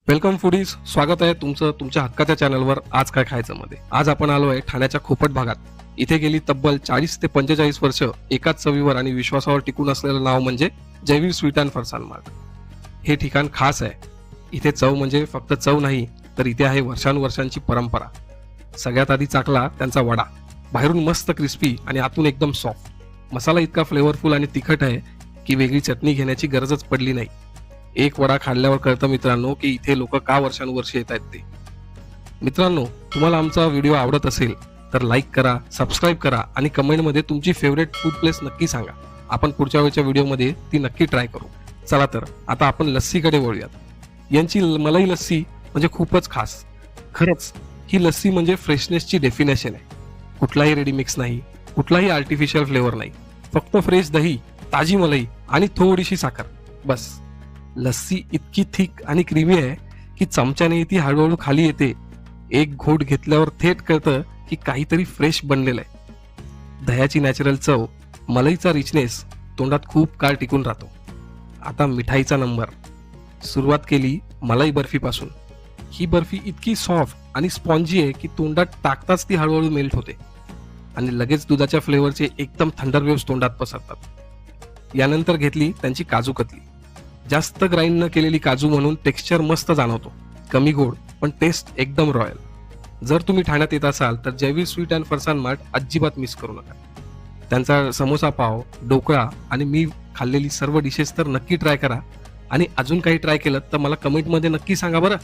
Welcome foodies, स्वागत आहे तुमचं तुमच्या हक्काच्या चॅनलवर. आज काय खायचं मध्ये आज आपण आलो आहे ठाण्याच्या खोपट भागात. इथे गेली तब्बल 40 ते 45 वर्ष एकाच चवीवर आणि विश्वासावर टिकून असलेलं नाव म्हणजे Jaiveer sweet and farsan mart. हे ठिकाण खास आहे. इथे चव म्हणजे फक्त चव नाही, तर इथे आहे वर्षानुवर्षांची परंपरा. सगळ्यात आधी चाकला त्यांचा वडा. बाहेरून मस्त क्रिस्पी आणि आतून एकदम सॉफ्ट. मसाला इतका फ्लेवरफुल आणि तिखट आहे की वेगळी चटणी घेण्याची गरजच पडली नाही. एक वडा खाल्ल्यावर कळतं मित्रांनो की इथे लोक का वर्षानुवर्ष येत आहेत ते. मित्रांनो, तुम्हाला आमचा व्हिडिओ आवडत असेल तर लाईक करा, सबस्क्राईब करा आणि कमेंटमध्ये तुमची फेवरेट फूड प्लेस नक्की सांगा. आपण पुढच्या वेळच्या व्हिडिओमध्ये ती नक्की ट्राय करू. चला तर आता आपण लस्सीकडे वळूयात. यांची मलाई लस्सी म्हणजे खूपच खास. खरंच ही लस्सी म्हणजे फ्रेशनेसची डेफिनेशन आहे. कुठलाही रेडी मिक्स नाही, कुठलाही आर्टिफिशियल फ्लेवर नाही, फक्त फ्रेश दही, ताजी मलाई आणि थोडीशी साखर, बस. लस्सी इतकी थिक आणि क्रीमी आहे की चमच्याने ती हळूहळू खाली येते. एक घोट घेतल्यावर थेट कळतं की काहीतरी फ्रेश बनलेलं आहे. दह्याची नॅचरल चव, मलईचा रिचनेस तोंडात खूप काळ टिकून राहतो. आता मिठाईचा नंबर. सुरुवात केली मलाई बर्फीपासून. ही बर्फी इतकी सॉफ्ट आणि स्पॉन्जी आहे की तोंडात टाकताच ती हळूहळू मेल्ट होते आणि लगेच दुधाच्या फ्लेवरचे एकदम थंडर वेव्स तोंडात पसरतात. यानंतर घेतली त्यांची काजू कतली. जास्त ग्राइंड न केलेली काजू म्हणून टेक्स्चर मस्त जाणवतो. कमी गोड पण टेस्ट एकदम रॉयल. जर तुम्ही ठाण्यात येत असाल तर Jaiveer sweet and farsan mart अजिबात मिस करू नका. त्यांचा समोसा पाव, ढोकळा आणि मी खाल्लेली सर्व डिशेस तर नक्की ट्राय करा. आणि अजून काही ट्राय केलं तर मला कमेंटमध्ये नक्की सांगा बरं.